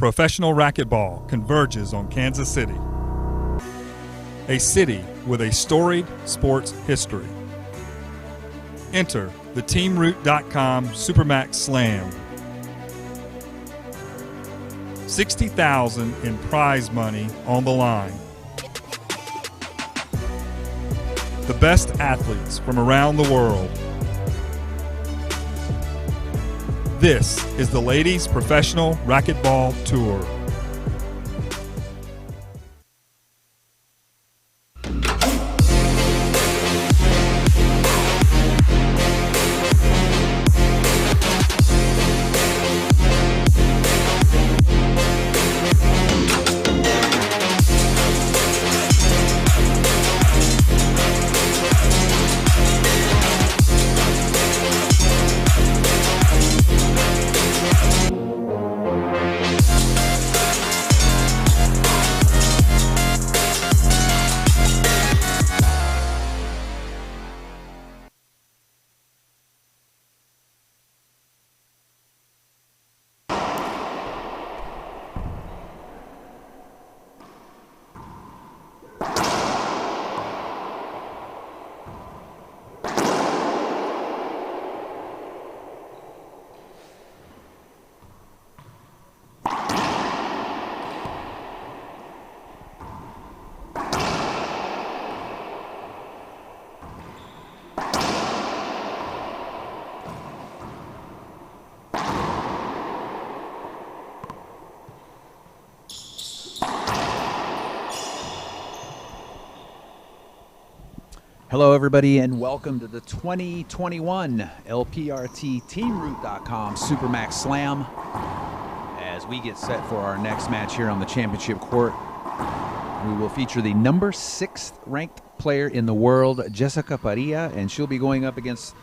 professional racquetball converges on Kansas City, a city with a storied sports history. Enter the TeamRoot.com Supermax Slam. $60,000 in prize money on the line. The best athletes from around the world. This is the Ladies Professional Racquetball Tour. Hello, everybody, and welcome to the 2021 LPRT TeamRoot.com Supermax Slam. As we get set for our next match here on the championship court, we will feature the number 6th ranked player in the world, Jessica Parrilla, and she'll be going up against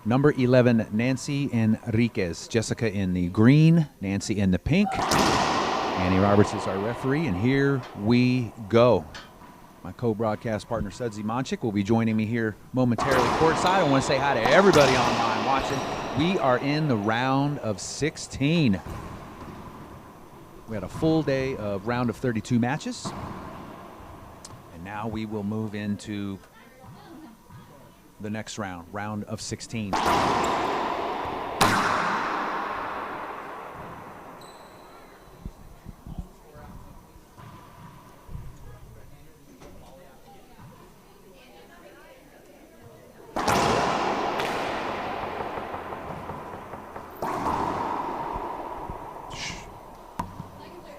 number 11, Nancy Enriquez. Jessica in the green, Nancy in the pink. Annie Roberts is our referee, and here we go. My co-broadcast partner, Sudsy Monchik, will be joining me here momentarily courtside. I want to say hi to everybody online watching. We are in the round of 16. We had a full day of round of 32 matches. And now we will move into the next round, round of 16.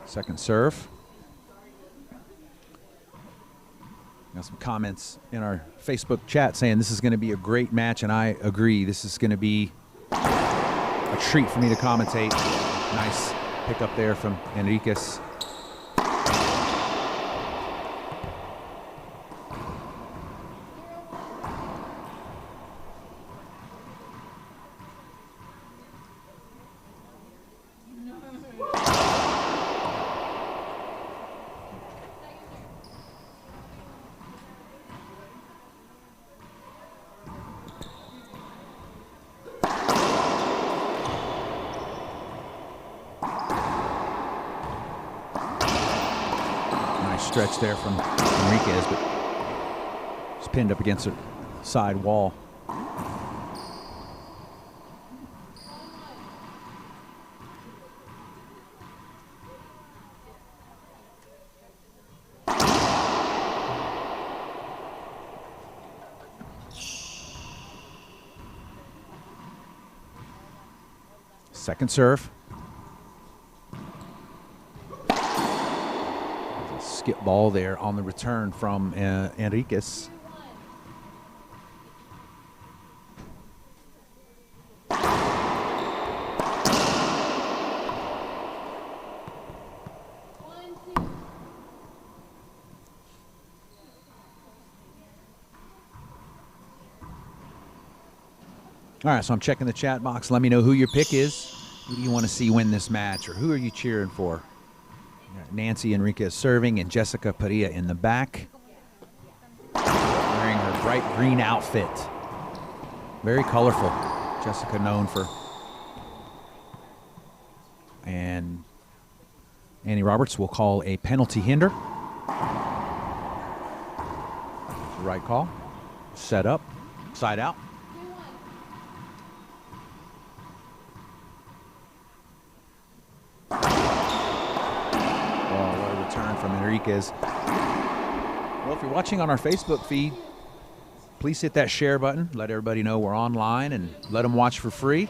Second serve. Got some comments in our Facebook chat saying this is going to be a great match, and I agree. This is going to be a treat for me to commentate. Nice pick up there from Enriquez. Stretch there from Enriquez, but it's pinned up against a side wall. Second serve. Skip ball there on the return from Enriquez. All right, so I'm checking the chat box. Let me know who your pick is. Who do you want to see win this match, or who are you cheering for? Nancy Enriquez serving and Jessica Parrilla in the back, wearing her bright green outfit. Very colorful. Jessica known for. And Annie Roberts will call a penalty hinder. Right call. Set up. Side out. Oh, what a return from Enriquez. Well, if you're watching on our Facebook feed, please hit that share button. Let everybody know we're online and let them watch for free.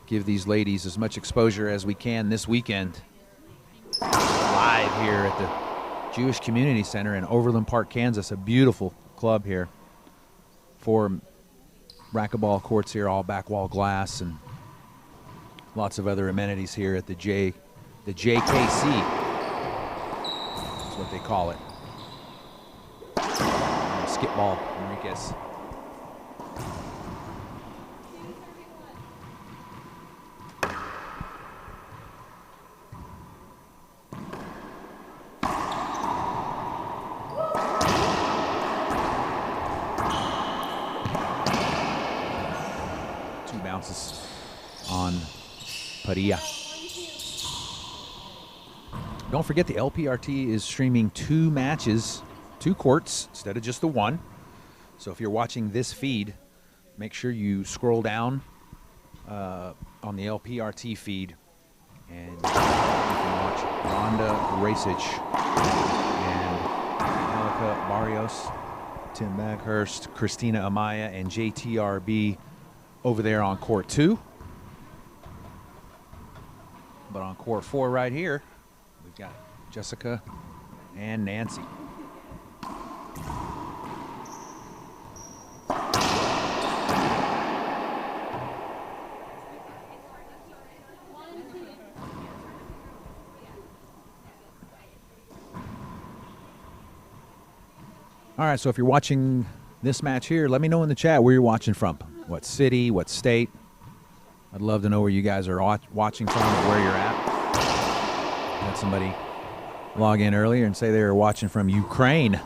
Give these ladies as much exposure as we can this weekend. Live here at the Jewish Community Center in Overland Park, Kansas. A beautiful club here. 4 racquetball courts here, all back wall glass, and lots of other amenities here at the JKC. That's what they call it. Skip ball, Enriquez. Bounces on Parrilla. Don't forget the LPRT is streaming 2 matches, 2 courts instead of just the 1. So if you're watching this feed, make sure you scroll down on the LPRT feed and you can watch Rhonda Racich and Angelica Barrios, Tim Baghurst, Christina Amaya, and JTRB over there on court 2. But on court 4 right here, we've got Jessica and Nancy. All right, so if you're watching this match here, let me know in the chat where you're watching from. What city, what state. I'd love to know where you guys are watching from or where you're at. Had somebody log in earlier and say they were watching from Ukraine.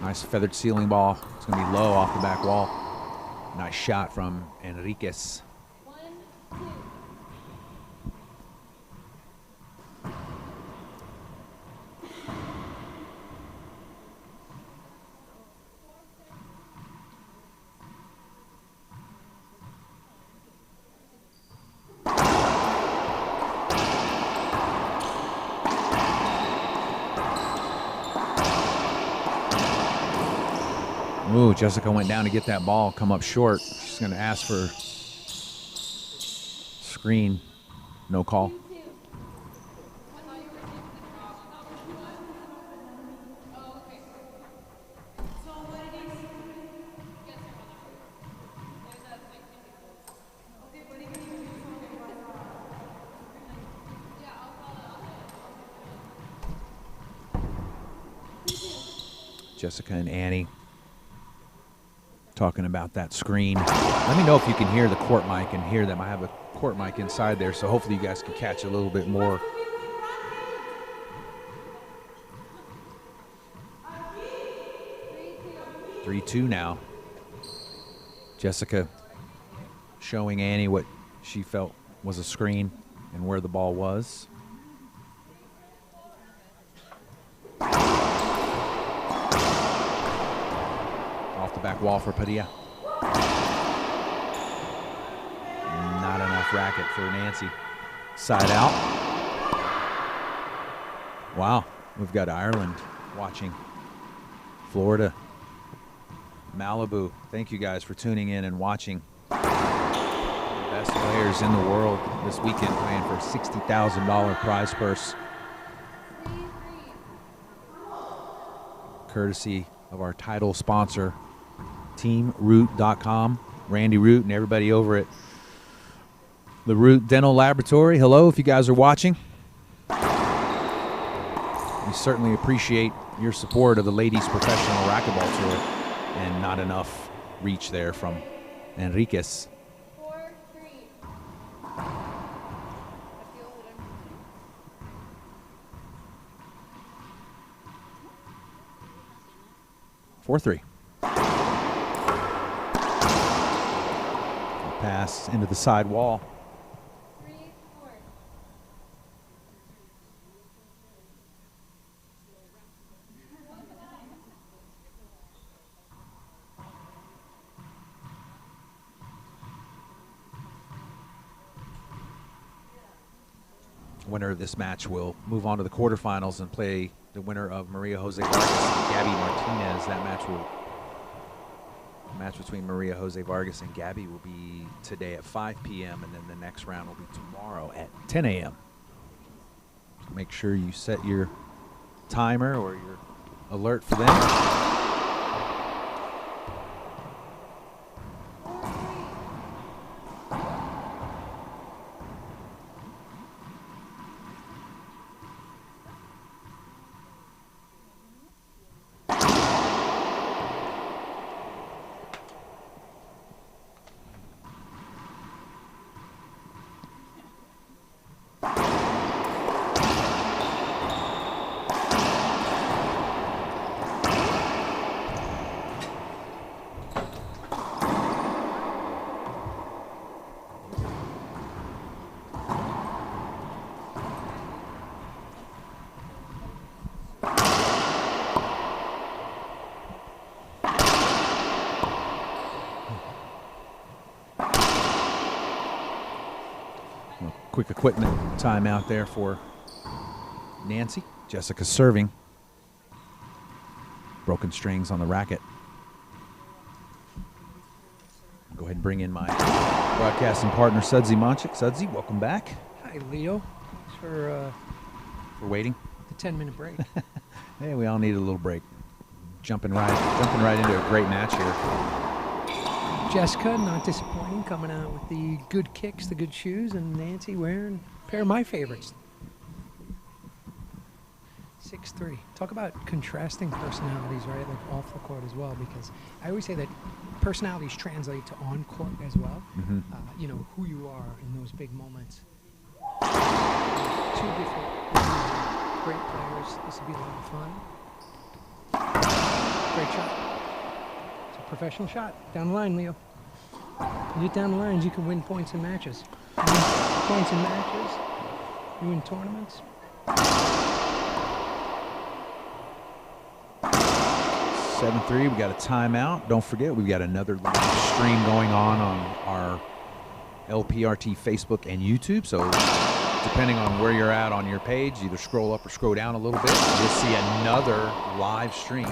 Nice feathered ceiling ball. It's going to be low off the back wall. Nice shot from Enriquez. Ooh, Jessica went down to get that ball, come up short. She's going to ask for screen. No call. Jessica and Annie talking about that screen. Let me know if you can hear the court mic and hear them. I have a court mic inside there, so hopefully you guys can catch a little bit more. Three-two now. Jessica showing Annie what she felt was a screen and where the ball was. Off the back wall for Parrilla. Not enough racket for Nancy. Side out. Wow, we've got Ireland watching. Florida, Malibu. Thank you guys for tuning in and watching. The best players in the world this weekend playing for a $60,000 prize purse. Courtesy of our title sponsor, TeamRoot.com. Randy Root and everybody over at the Root Dental Laboratory. Hello, if you guys are watching. We certainly appreciate your support of the ladies' professional racquetball tour, and not enough reach there from Enriquez. 4-3. 4-3. Pass into the side wall. 3-4. Winner of this match will move on to the quarterfinals and play the winner of Maria Jose Vargas and Gabby Martinez. That match between Maria Jose Vargas and Gabby will be today at 5 p.m. and then the next round will be tomorrow at 10 a.m. So make sure you set your timer or your alert for them. Quick equipment timeout there for Nancy. Jessica serving. Broken strings on the racket. Go ahead and bring in my broadcasting partner, Sudsy Monchik. Sudsy, welcome back. Hi, Leo. Thanks for For waiting. the 10-minute break. Hey, we all need a little break. Jumping right into a great match here. Jessica, not disappointing, coming out with the good kicks, the good shoes, and Nancy wearing a pair of my favorites. 6'3". Talk about contrasting personalities, right? Like off the court as well, because I always say that personalities translate to on court as well. Mm-hmm. You know, who you are in those big moments. Two different great players. This will be a lot of fun. Great shot. Professional shot. Down the line, Leo. You get down the lines, you can win points in matches. You win points in matches. You win tournaments. 7-3, we got a timeout. Don't forget, we've got another live stream going on our LPRT Facebook and YouTube. So depending on where you're at on your page, either scroll up or scroll down a little bit. You'll see another live stream.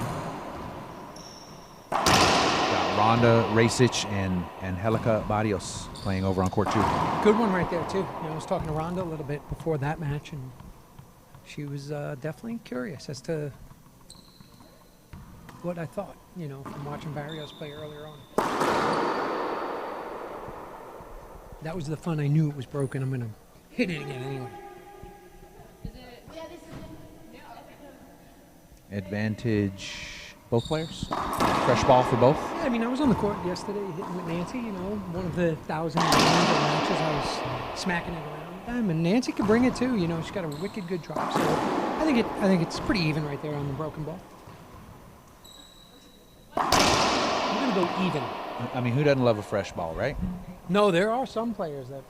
Rhonda Racich and Angelica Barrios playing over on court 2. Good one right there, too. You know, I was talking to Rhonda a little bit before that match, and she was definitely curious as to what I thought, you know, from watching Barrios play earlier on. That was the fun. I knew it was broken. I'm going to hit it again anyway. Advantage. Both players? Fresh ball for both? Yeah, I mean, I was on the court yesterday hitting with Nancy, you know, one of the 1,000 matches I was smacking it around with them, and Nancy can bring it too, you know, she's got a wicked good drop, so I think it's pretty even right there on the broken ball. I'm going to go even. I mean, who doesn't love a fresh ball, right? No, there are some players that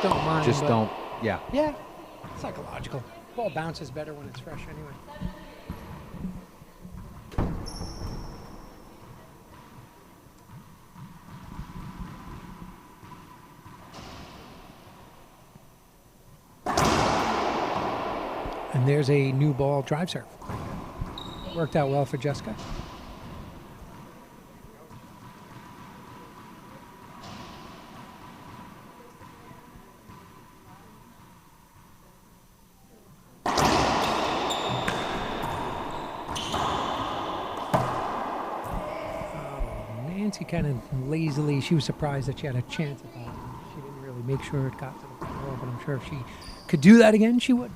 don't mind. Just don't, yeah. Yeah, psychological. Ball bounces better when it's fresh anyway. And there's a new ball drive serve. Worked out well for Jessica. Nancy kind of lazily, she was surprised that she had a chance at that. She didn't really make sure it got to the floor, but I'm sure if she could do that again, she would.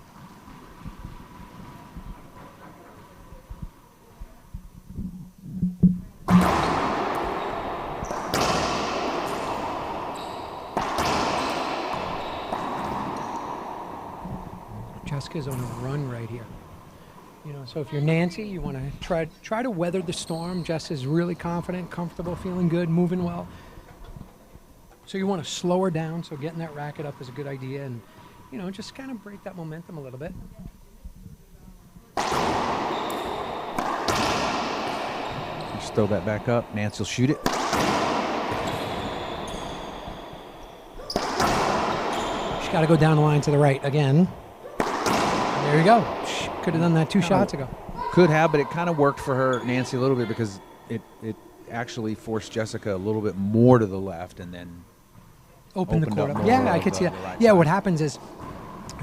Jessica's on a run right here. You know, so if you're Nancy, you want to try to weather the storm. Jess is really confident, comfortable, feeling good, moving well. So you want to slow her down. So getting that racket up is a good idea, and you know, just kind of break that momentum a little bit. Just throw that back up. Nancy will shoot it. She's got to go down the line to the right again. There you go. She could have done that 2 shots ago. Could have, but it kind of worked for her, Nancy, a little bit because it actually forced Jessica a little bit more to the left and then Open the court up up. more Yeah, I of could see the that. right Yeah, side. what happens is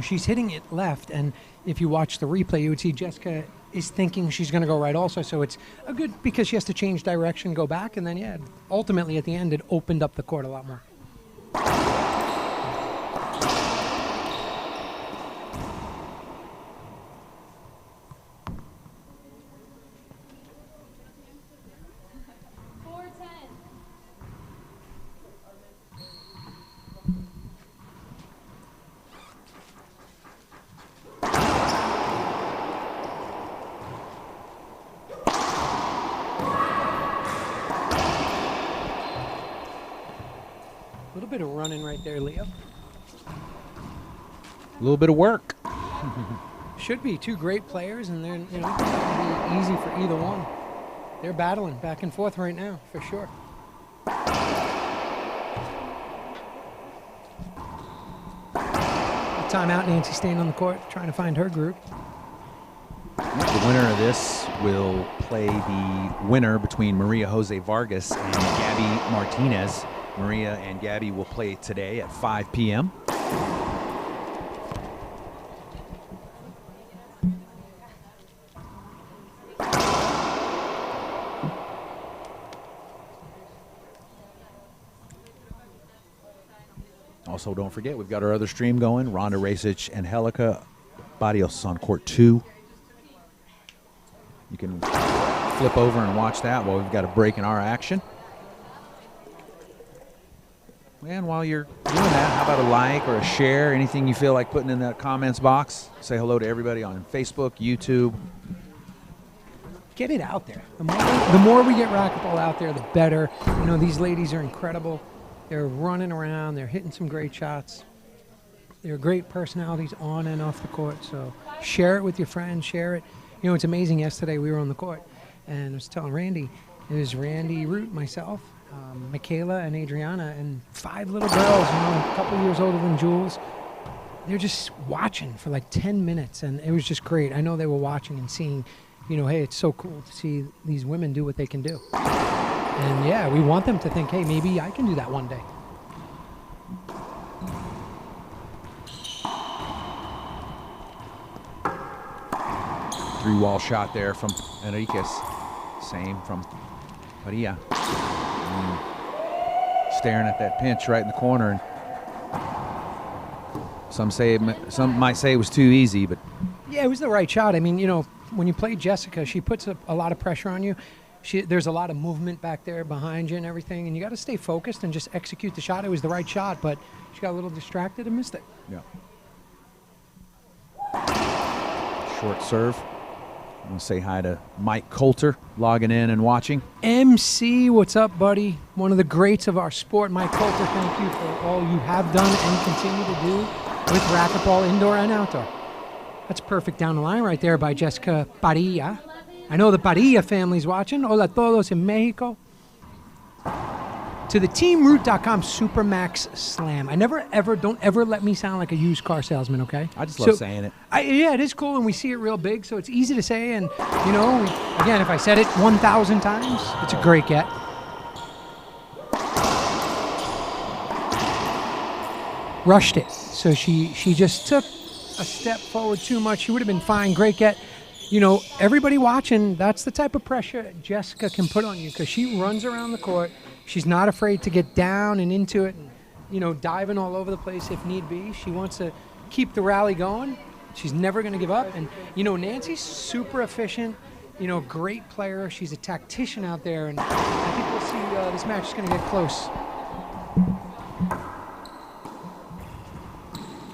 she's hitting it left, and if you watch the replay, you would see Jessica is thinking she's going to go right also. So it's a good, because she has to change direction, go back, and then, yeah, ultimately at the end, it opened up the court a lot more. A little bit of running right there, Leo. A little bit of work. Should be 2 great players, and they're, you know, it's gonna be easy for either one. They're battling back and forth right now, for sure. Timeout, Nancy staying on the court, trying to find her group. The winner of this will play the winner between Maria Jose Vargas and Gabby Martinez. Maria and Gabby will play today at 5 p.m. Also, don't forget, we've got our other stream going. Rhonda Racich and Helica Barrios on court 2. You can flip over and watch that while we've got a break in our action. And while you're doing that, how about a like or a share? Anything you feel like putting in that comments box? Say hello to everybody on Facebook, YouTube. Get it out there. The more we get racquetball out there, the better. You know, these ladies are incredible. They're running around. They're hitting some great shots. They're great personalities on and off the court. So share it with your friends. Share it. You know, it's amazing. Yesterday we were on the court, and I was telling Randy, it was Randy Root, myself, Michaela, and Adriana, and 5 little girls, you know, a couple years older than Jules. They're just watching for like 10 minutes, and it was just great. I know they were watching and seeing, you know, hey, it's so cool to see these women do what they can do. And yeah, we want them to think, hey, maybe I can do that one day. Three-wall shot there from Enriquez. Same from Parrilla. Staring at that pinch right in the corner. Some might say it was too easy, but yeah, it was the right shot. I mean, you know, when you play Jessica, she puts a lot of pressure on you. There's a lot of movement back there behind you and everything, and you got to stay focused and just execute the shot. It was the right shot, but she got a little distracted and missed it. yeah. Short serve. I'm going to say hi to Mike Coulter, logging in and watching. MC, what's up, buddy? One of the greats of our sport. Mike Coulter, thank you for all you have done and continue to do with racquetball, indoor and outdoor. That's perfect down the line right there by Jessica Parrilla. I know the Parrilla family's watching. Hola todos in Mexico. To the TeamRoot.com Supermax Slam. Don't ever let me sound like a used car salesman, okay? I just love saying it. Yeah, it is cool, and we see it real big, so it's easy to say. And, you know, again, if I said it 1,000 times, it's a great get. Rushed it. So she just took a step forward too much. She would have been fine. Great get. You know, everybody watching, that's the type of pressure Jessica can put on you because she runs around the court. She's not afraid to get down and into it and, you know, diving all over the place if need be. She wants to keep the rally going. She's never going to give up. And, you know, Nancy's super efficient, you know, great player. She's a tactician out there. And I think we'll see this match is going to get close.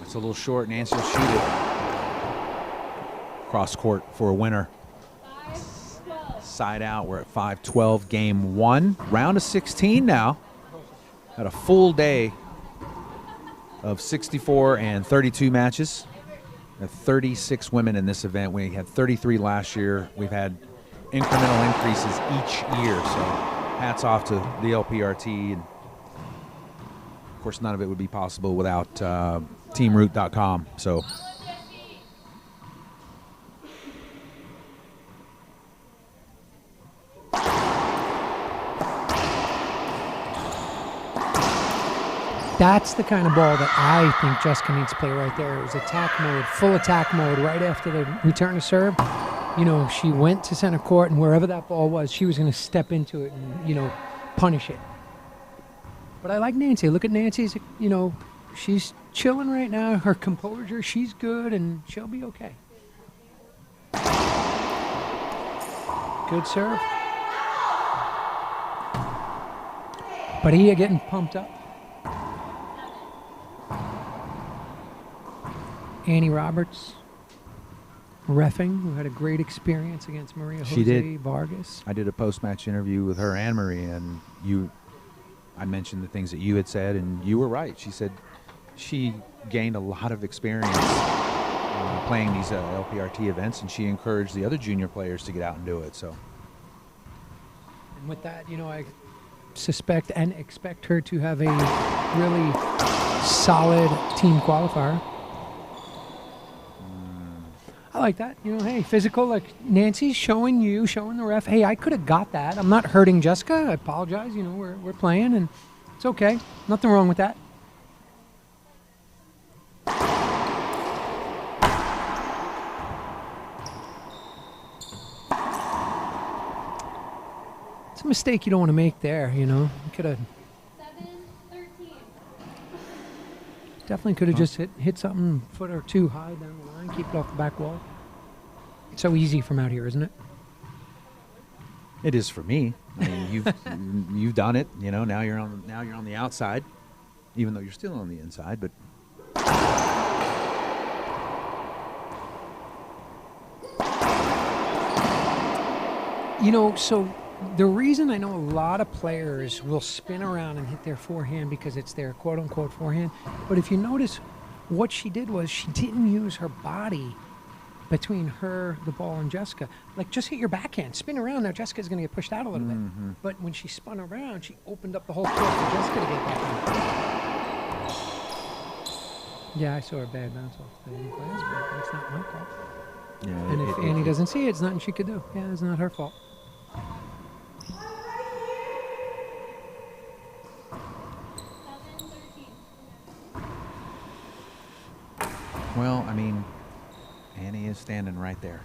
That's a little short. Nancy will shoot it. cross court for a winner. 5-12. Side out. We're at 5-12, game 1. Round of 16 now. Had a full day of 64 and 32 matches. 36 women in this event. We had 33 last year. We've had incremental increases each year. So hats off to the LPRT. And of course, none of it would be possible without TeamRoot.com. So That's the kind of ball that I think Jessica needs to play right there. It was attack mode, full attack mode right after the return to serve. You know, she went to center court, and wherever that ball was, she was going to step into it and, you know, punish it. But I like Nancy. Look at Nancy's, you know, she's chilling right now. Her composure, she's good, and she'll be okay. Good serve. Parrilla getting pumped up. Annie Roberts, reffing, who had a great experience against Maria Jose She did. Vargas. I did a post-match interview with her and Marie, and I mentioned the things that you had said, and you were right. She said she gained a lot of experience playing these LPRT events, and she encouraged the other junior players to get out and do it. So, And with that, you know, I suspect and expect her to have a really solid team qualifier. I like that. You know, hey, physical, like Nancy's showing the ref, hey, I could have got that. I'm not hurting Jessica. I apologize. You know, we're playing, and it's okay. Nothing wrong with that. It's a mistake you don't want to make there, you know. You could have 7-13. definitely could have just hit something a foot or two high down the line, keep it off the back wall. It's so easy from out here, isn't it? it is for me. I mean, you've done it. You know, now you're on the outside, even though you're still on the inside. But you know, so the reason I know a lot of players will spin around and hit their forehand because it's their quote-unquote forehand, but if you notice, what she did was she didn't use her body between her, the ball, and Jessica. Like, just hit your backhand, spin around. Now Jessica's going to get pushed out a little bit. But when she spun around, she opened up the whole court for Jessica to get back in. Yeah, I saw her bad bounce off the glass, but that's not my fault. yeah, And if Annie doesn't see it, it's nothing she could do. Yeah, it's not her fault. Well, I mean, Annie is standing right there.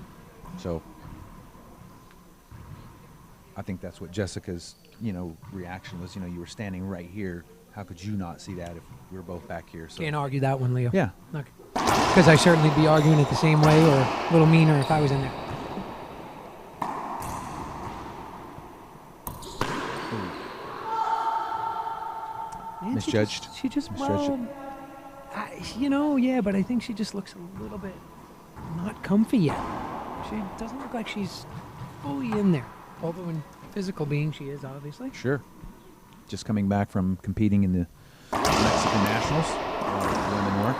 So I think that's what Jessica's, you know, reaction was. You know, you were standing right here. How could you not see that if we were both back here? So Can't argue that one, Leo. yeah. Because I certainly be arguing it the same way or a little meaner if I was in there. Man, Misjudged. She just Misjudged it. well, you know, yeah, but I think she just looks a little bit not comfy yet. She doesn't look like she's fully in there. Although in physical being, she is, obviously. Sure. Just coming back from competing in the Mexican Nationals. Women were.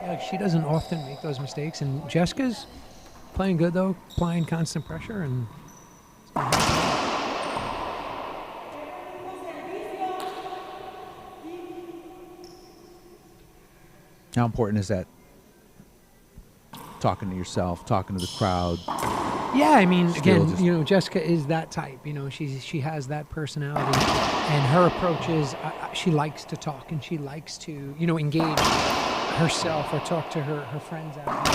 Yeah, she doesn't often make those mistakes. And Jessica's playing good, though, applying constant pressure. And How important is that? Talking to yourself, talking to the crowd. yeah, I mean, Still again, just- you know, Jessica is that type. You know, she has that personality, and her approach is she likes to talk and she likes to, you know, engage herself or talk to her friends out,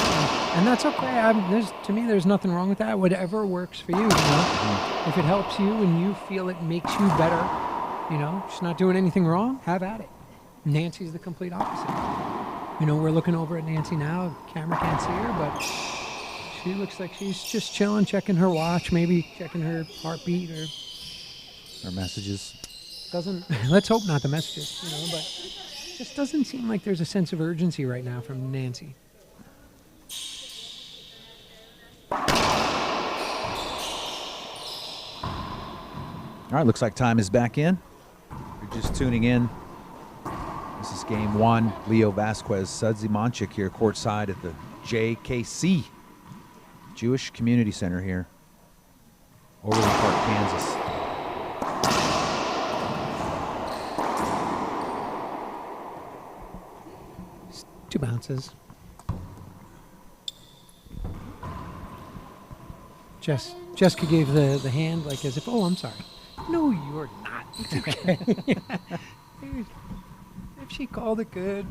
and that's okay. To me, there's nothing wrong with that. Whatever works for you, you know. If it helps you and you feel it makes you better, you know, she's not doing anything wrong. Have at it. Nancy's the complete opposite. You know, we're looking over at Nancy now. Camera can't see her, but she looks like she's just chilling, checking her watch, maybe checking her heartbeat, or Or messages. doesn't. Let's hope not the messages, you know. But just doesn't seem like there's a sense of urgency right now from Nancy. All right, looks like time is back in. You're just tuning in. This is game one. Leo Vasquez, Sudsy Monchik here courtside at the JKC, Jewish Community Center here, Overland Park, Kansas. Two bounces. Jessica gave the hand like as if, oh, I'm sorry. No, you're not. It's okay. If she called it good.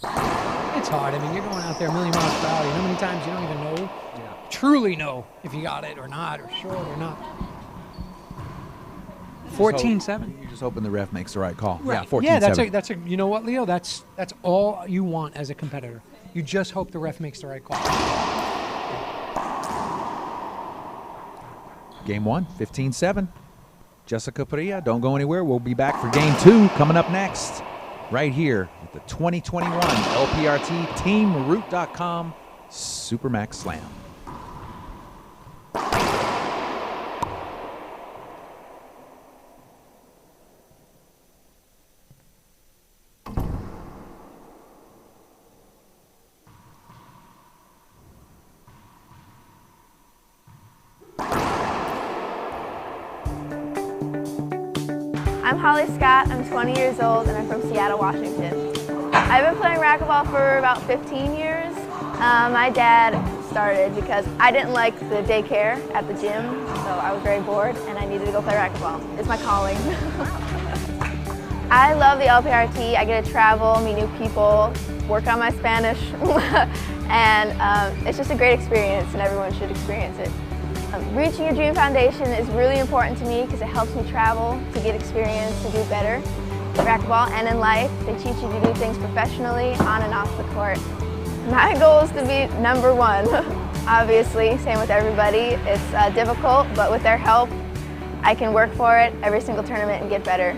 It's hard. I mean, you're going out there a million miles per hour. You know how many times you don't even know, truly know if you got it or not, or short or not. 14-7. You're just hoping the ref makes the right call. Right. Yeah, 14-7. Yeah, that's a. You know what, Leo? That's all you want as a competitor. You just hope the ref makes the right call. Game one, 15-7. Jessica Parrilla, don't go anywhere. We'll be back for game two coming up next, right here at the 2021 LPRT TeamRoot.com Supermax Slam. I'm Holly Scott, I'm 20 years old, and I'm from Seattle, Washington. I've been playing racquetball for about 15 years. My dad started because I didn't like the daycare at the gym, so I was very bored and I needed to go play racquetball. It's my calling. I love the LPRT. I get to travel, meet new people, work on my Spanish, and it's just a great experience and everyone should experience it. Reaching your dream foundation is really important to me because it helps me travel, to get experience, to do better in racquetball and in life. They teach you to do things professionally, on and off the court. My goal is to be #1, obviously, same with everybody. It's difficult, but with their help, I can work for it every single tournament and get better.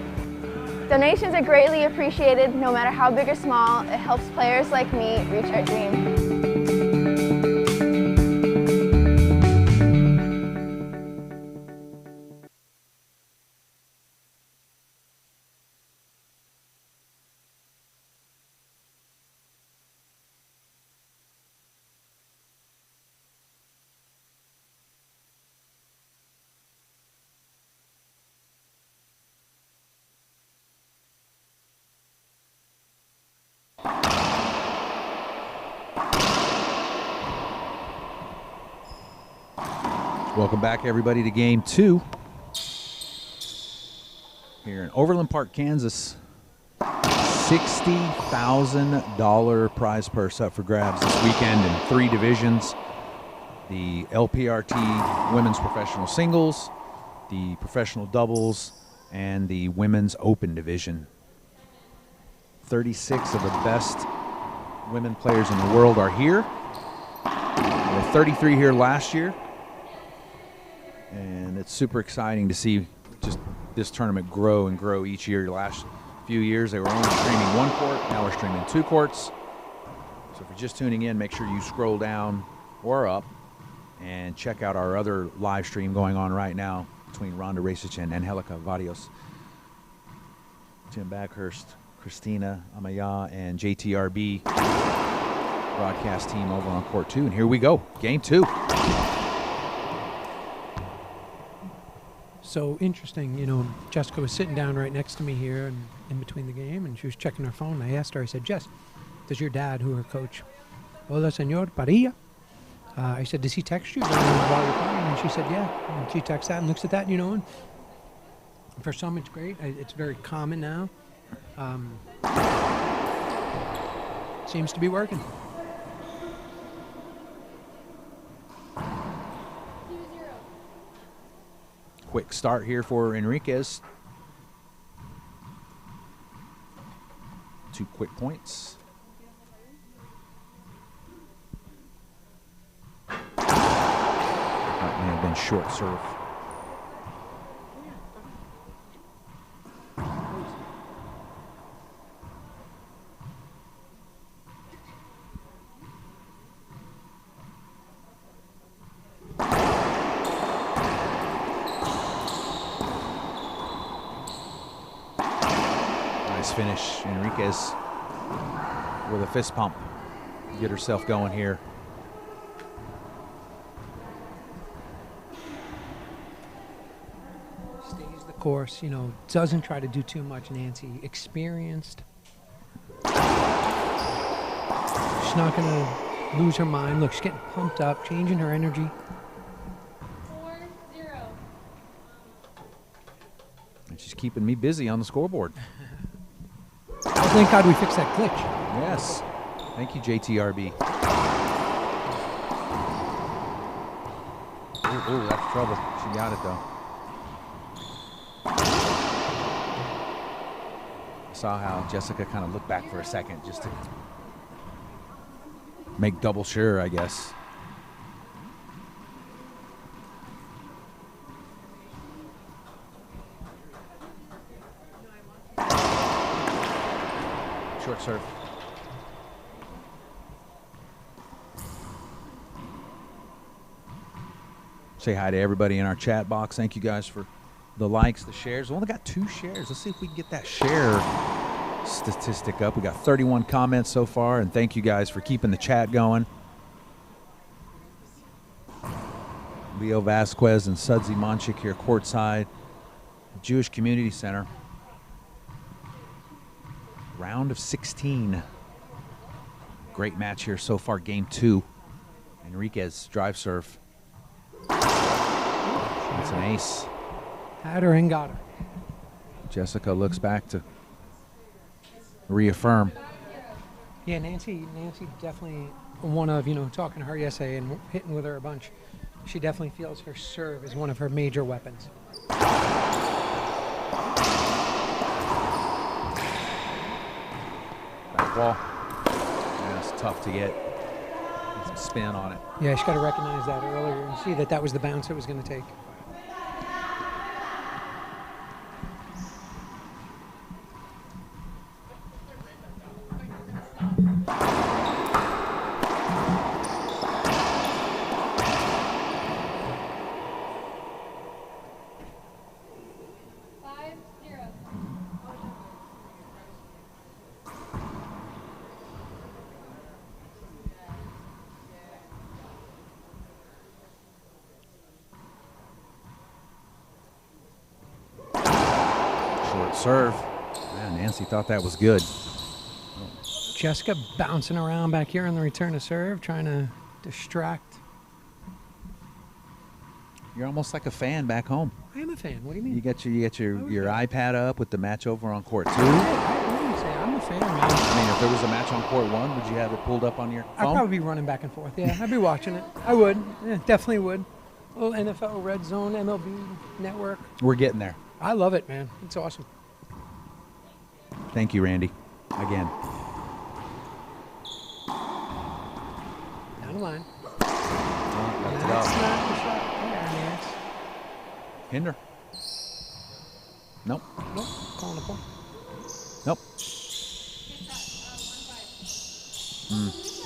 Donations are greatly appreciated, no matter how big or small. It helps players like me reach our dream. Welcome back, everybody, to game two here in Overland Park, Kansas. $60,000 prize purse up for grabs this weekend in 3 divisions. The LPRT Women's Professional Singles, the Professional Doubles, and the Women's Open Division. 36 of the best women players in the world are here. There were 33 here last year. And it's super exciting to see just this tournament grow and grow each year. The last few years, they were only streaming 1 court. Now we're streaming 2 courts. So if you're just tuning in, make sure you scroll down or up and check out our other live stream going on right now between Rhonda Racich and Angelica Varios. Tim Baghurst, Christina Amaya, and JTRB broadcast team over on court 2. And here we go, game 2. So interesting, you know, Jessica was sitting down right next to me here and in between the game, and she was checking her phone. I asked her, I said, Jess, does your dad, who her coach, hola, señor Parrilla? I said, does he text you while you're playing? And she said, yeah. And she texts that and looks at that, you know, and for some it's great. It's very common now. Seems to be working. Quick start here for Enriquez. 2 quick points. That may have been short serve. finish. Enriquez with a fist pump. Get herself going here. Stays the course, you know, doesn't try to do too much, Nancy. Experienced. She's not going to lose her mind. Look, she's getting pumped up, changing her energy. 4-0. And she's keeping me busy on the scoreboard. Oh, thank God we fixed that glitch. Yes. Thank you, JTRB. Ooh, that's trouble. She got it, though. Saw how Jessica kind of looked back for a second just to make double sure, I guess. Short serve. Say hi to everybody in our chat box. Thank you guys for the likes, the shares. We only got 2 shares. Let's see if we can get that share statistic up. We got 31 comments so far, and thank you guys for keeping the chat going. Leo Vasquez and Sudsy Monchik here courtside, Jewish Community Center. Round of 16. Great match here so far, game 2. Enriquez drive serve. That's an ace. Had her and got her. Jessica looks back to reaffirm. Yeah, Nancy definitely one of, you know, talking to her yesterday and hitting with her a bunch. She definitely feels her serve is one of her major weapons. Back wall. Yeah, it's tough to get some spin on it. Yeah, she got to recognize that earlier and see that that was the bounce it was going to take. Serve. Man, Nancy thought that was good. Jessica bouncing around back here on the return to serve, trying to distract. You're almost like a fan back home. I am a fan. What do you mean? You get your iPad up with the match over on court 2. I wouldn't say I'm a fan, man. I mean, if there was a match on court 1, would you have it pulled up on your phone? I'd probably be running back and forth. Yeah, I'd be watching it. I would. Yeah, definitely would. A little NFL Red Zone, MLB Network. We're getting there. I love it, man. It's awesome. Thank you, Randy. Again. Down the line. Left it That's up. not the shot. There, Nance. Hinder. Nope. Nope. Calling the point. Nope.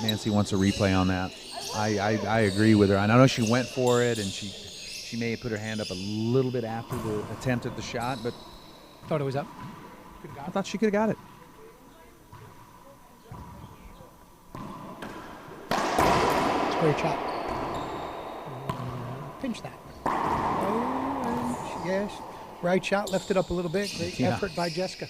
Nancy wants a replay on that. I agree with her. And I know she went for it, and she may have put her hand up a little bit after the attempt at the shot, but Thought it was up. I thought she could have got it. It's a great shot. Pinch that. Oh, yes. Right shot, left it up a little bit. Great Tina. effort by Jessica.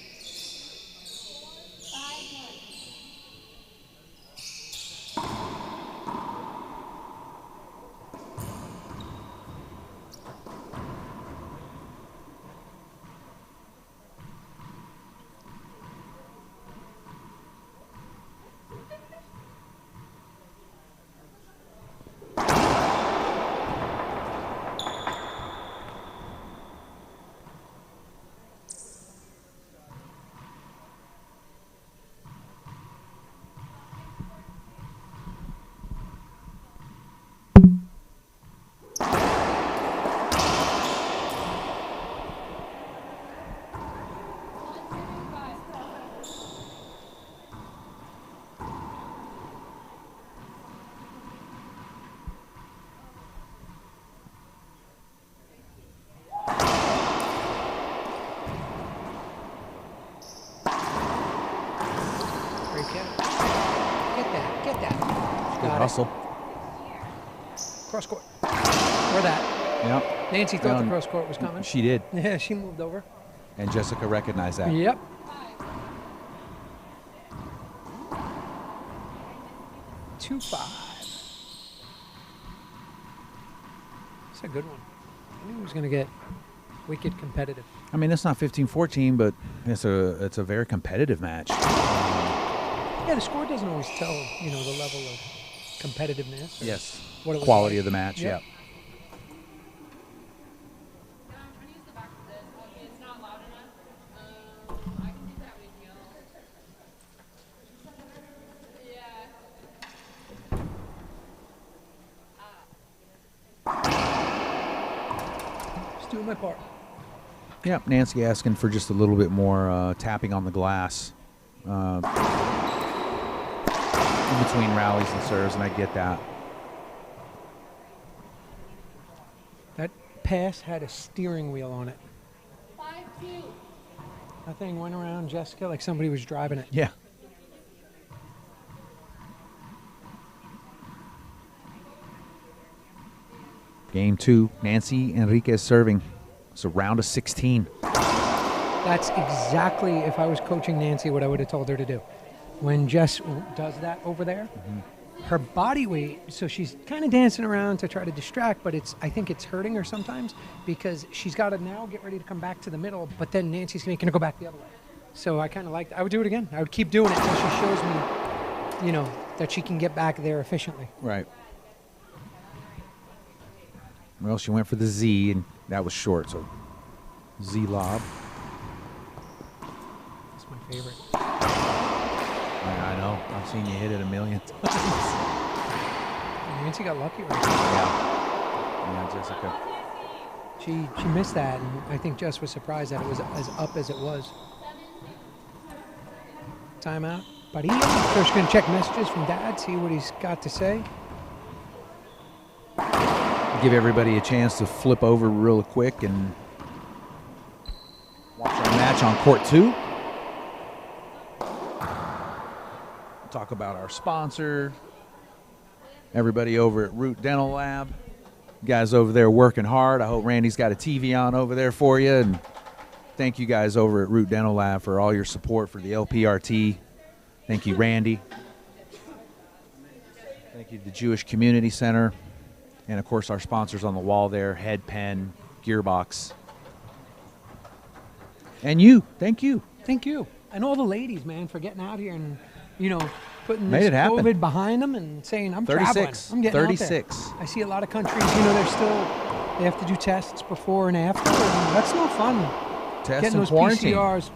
Hustle. Cross court. Or that. Yep. Nancy thought the cross court was coming. She did. Yeah, she moved over. And Jessica recognized that. Yep. Two 5. It's a good one. I knew it was going to get wicked competitive. I mean, it's not 15-14, but it's a very competitive match. Yeah, the score doesn't always tell, the level of competitiveness. Yes. What it was Quality like. of the match, Yep. yeah. Just doing my part. Yeah, Nancy asking for just a little bit more tapping on the glass in between rallies and serves, and I get that. That pass had a steering wheel on it. 5-2. That thing went around Jessica like somebody was driving it. Yeah. Game 2, Nancy Enriquez serving. It's a round of 16. That's exactly, if I was coaching Nancy, what I would have told her to do. When Jess does that over there, her body weight, so she's kind of dancing around to try to distract, but I think it's hurting her sometimes because she's got to now get ready to come back to the middle, but then Nancy's going to go back the other way. So I kind of liked, I would do it again. I would keep doing it until she shows me, that she can get back there efficiently. Right. Well, she went for the Z, and that was short, so Z lob. That's my favorite. I know. I've seen you hit it a million times. Nancy got lucky right there. Yeah, Jessica. She missed that, and I think Jess was surprised that it was as up as it was. Timeout. Parrilla. First, going to check messages from Dad, see what he's got to say. Give everybody a chance to flip over real quick and watch our match on court 2. Talk about our sponsor, everybody over at Root Dental Lab. You guys over there working hard. I hope Randy's got a TV on over there for you. And thank you guys over at Root Dental Lab for all your support for the LPRT. Thank you, Randy. Thank you to the Jewish Community Center. And, of course, our sponsors on the wall there, Head Pen, Gearbox. And you. Thank you. Thank you. And all the ladies, man, for getting out here and, putting Made this it happen. COVID behind them and saying, I'm 36. traveling. I'm getting 36. out there. I see a lot of countries, they have to do tests before and after. And that's no fun. Test Getting and those quarantine. PCRs,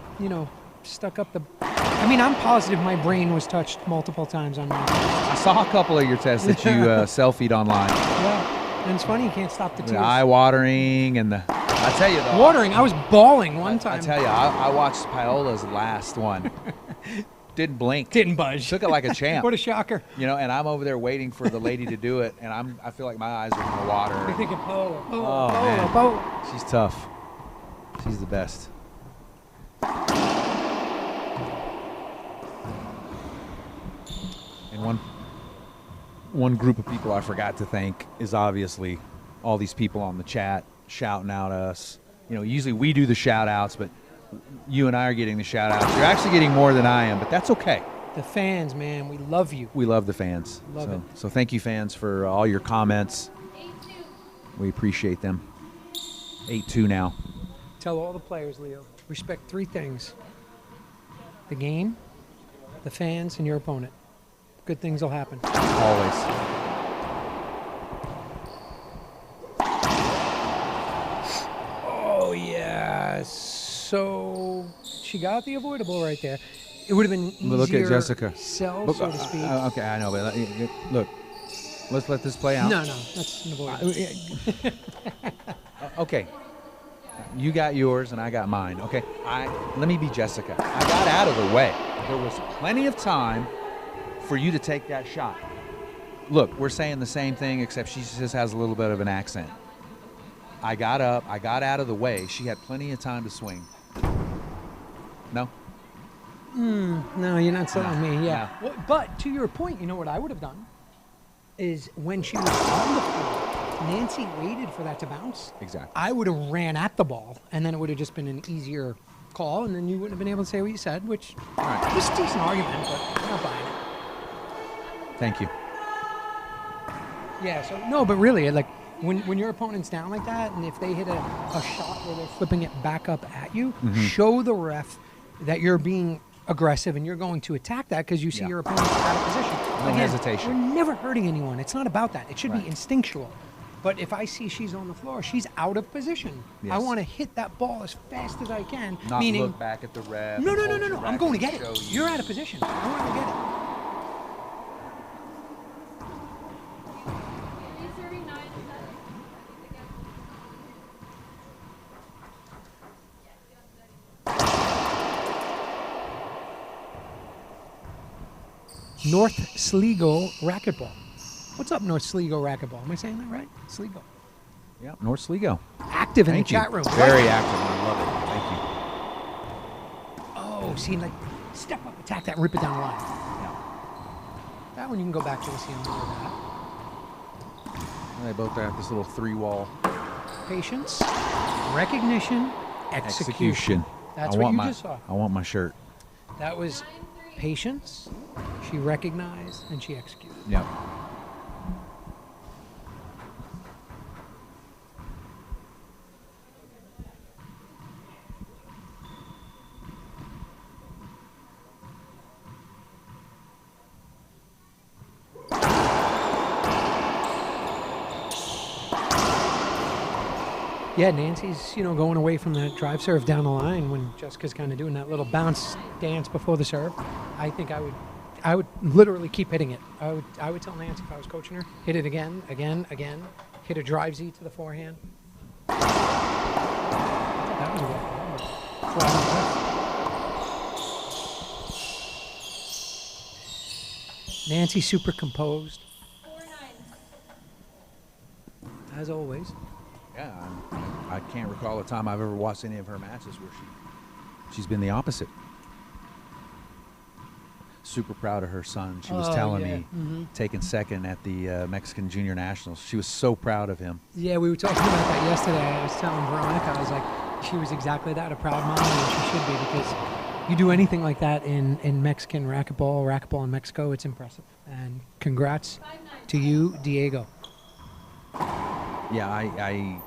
stuck up the... I mean, I'm positive my brain was touched multiple times on my test. I saw a couple of your tests that you selfied online. Yeah. And it's funny, you can't stop the The tears. eye watering and the... I tell you, though. Watering. I was bawling one time. I tell you, I watched Paola's last one. Didn't blink. Didn't budge. Took it like a champ. What a shocker. And I'm over there waiting for the lady to do it, and I feel like my eyes are going to water. You're thinking Paola. Oh, Paola, man. Paola. She's tough. She's the best. And one group of people I forgot to thank is obviously all these people on the chat shouting out us. Usually we do the shout outs, but you and I are getting the shout outs. You're actually getting more than I am, but that's okay. The fans, man, we love you. We love the fans. Love it. So thank you, fans, for all your comments. 8-2. We appreciate them. 8-2 now. Tell all the players, Leo, respect 3 things. The game, the fans, and your opponent. Good things will happen. Always. Oh, yeah. So she got the avoidable right there. It would have been easier Look at Jessica. sell, so to speak. Okay, I know, but look. Let's let this play out. No, that's an avoidable. Okay. You got yours and I got mine. Okay. Let me be Jessica. I got out of the way. There was plenty of time for you to take that shot. Look, we're saying the same thing, except she just has a little bit of an accent. I got up. I got out of the way. She had plenty of time to swing. No? No, you're not selling me. Yeah. No. Well, but to your point, you know what I would have done? is when she was on the floor, Nancy waited for that to bounce. Exactly. I would have ran at the ball, and then it would have just been an easier call, and then you wouldn't have been able to say what you said, which was a decent argument, but I'm not buying it. Thank you. Yeah, so no, but really, like when your opponent's down like that, and if they hit a shot where they're flipping it back up at you, show the ref that you're being aggressive and you're going to attack that because you see your opponent out of position. No hesitation. We're never hurting anyone. It's not about that. It should Right. be instinctual. But if I see she's on the floor, she's out of position. Yes. I want to hit that ball as fast as I can. Not meaning, look back at the ref. no. and hold your I'm racket going to and get it. show You're out of position. I want to go get it. 339 is that? North Sligo racquetball. What's up, North Sligo racquetball? Am I saying that right? Sligo. Yeah, North Sligo. Active in Thank the you. chat room. Very active. I love it. Thank you. Oh, see, like, step up, attack that, rip it down the line. Yeah. That one you can go back to and see on that. And they both have this little 3-wall Patience, recognition, execution. That's what you just saw. I want my shirt. That was patience. She recognized and she executed. Yep. Yeah, Nancy's, going away from that drive serve down the line when Jessica's kind of doing that little bounce dance before the serve. I think I would literally keep hitting it. I would tell Nancy if I was coaching her, hit it again, hit a drive Z to the forehand. I thought that was a good call, but that's what I'm with. Nancy super composed, 4-9. as always. Yeah, I can't recall a time I've ever watched any of her matches where she's been the opposite. Super proud of her son. She was telling me taking second at the Mexican Junior Nationals. She was so proud of him. Yeah, we were talking about that yesterday. I was telling Veronica, I was like, she was exactly that, a proud mom, and she should be, because you do anything like that in Mexican racquetball in Mexico, it's impressive. And congrats to you, Diego. Yeah,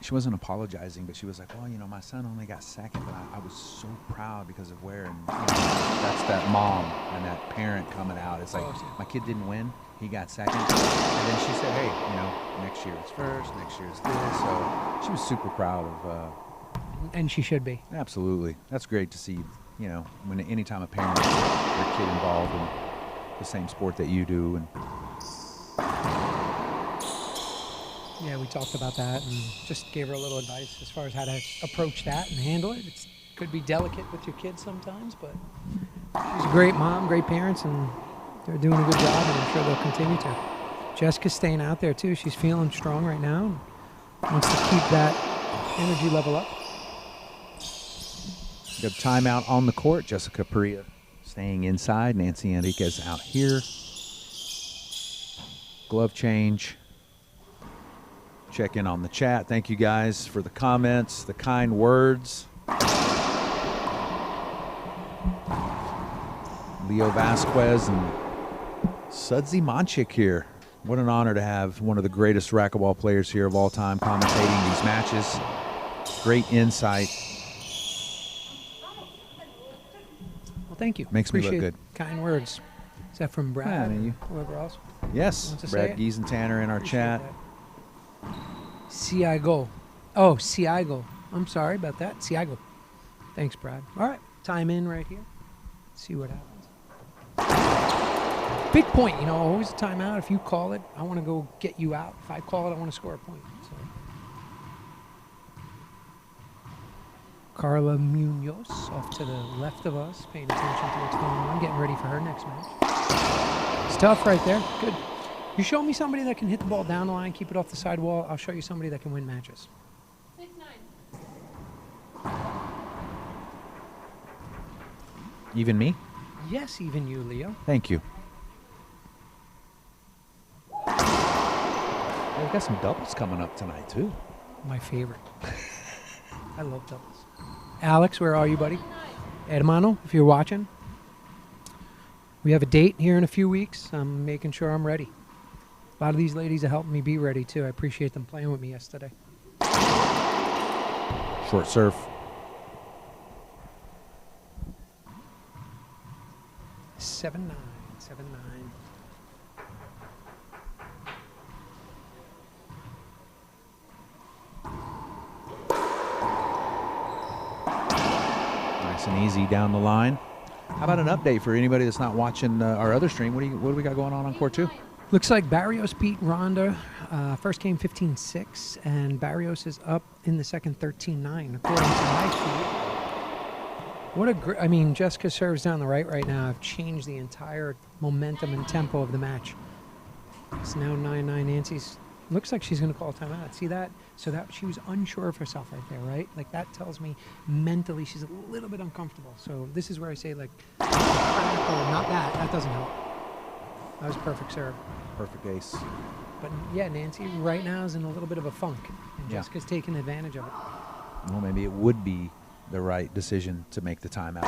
she wasn't apologizing, but she was like, well, my son only got second, but I was so proud because of where, and that's that mom and that parent coming out. It's like, my kid didn't win, he got second. And then she said, hey, next year it's first, next year it's this. So she was super proud of. And she should be. Absolutely. That's great to see, when anytime a parent gets their kid involved in the same sport that you do. And yeah, we talked about that and just gave her a little advice as far as how to approach that and handle it. It could be delicate with your kids sometimes, but she's a great mom, great parents, and they're doing a good job, and I'm sure they'll continue to. Jessica's staying out there, too. She's feeling strong right now and wants to keep that energy level up. Got a timeout on the court. Jessica Parrilla staying inside. Nancy Enriquez out here. Glove change. Check in on the chat. Thank you guys for the comments, the kind words. Leo Vasquez and Sudsy Monchik here. What an honor to have one of the greatest racquetball players here of all time commentating these matches. Great insight. Well, thank you. Makes me look Appreciate good. Kind words. Is that from Brad Yeah, or whoever else? Yes, Want to say Brad it? Gies and Tanner in our Appreciate chat. that. Ciago. Oh, Ciago. I'm sorry about that. Ciago. Thanks, Brad. All right. Time in right here. See what happens. Big point. Always a timeout. If you call it, I want to go get you out. If I call it, I want to score a point. So. Carla Munoz off to the left of us, paying attention to what's going on, getting ready for her next match. It's tough right there. Good. You show me somebody that can hit the ball down the line, keep it off the sidewall. I'll show you somebody that can win matches. 6-9. Even me? Yes, even you, Leo. Thank you. We've got some doubles coming up tonight, too. My favorite. I love doubles. Alex, where are you, buddy? Hermano, if you're watching. We have a date here in a few weeks. I'm making sure I'm ready. A lot of these ladies are helping me be ready, too. I appreciate them playing with me yesterday. Short serve. 7-9, 7-9. Nice and easy down the line. How about an update for anybody that's not watching our other stream? What do we got going on court 2? Looks like Barrios beat Ronda. First game 15-6, and Barrios is up in the second 13-9, according to my feed. What a great, I mean, Jessica serves down the right now. I've changed the entire momentum and tempo of the match. It's now 9-9. Nancy's, looks like she's going to call a timeout. See that? So that she was unsure of herself right there, right? Like that tells me mentally she's a little bit uncomfortable. So this is where I say like, not that. That doesn't help. That was perfect serve. Perfect ace. But yeah, Nancy right now is in a little bit of a funk, and Yeah. Jessica's taking advantage of it. Well, maybe it would be the right decision to make the timeout.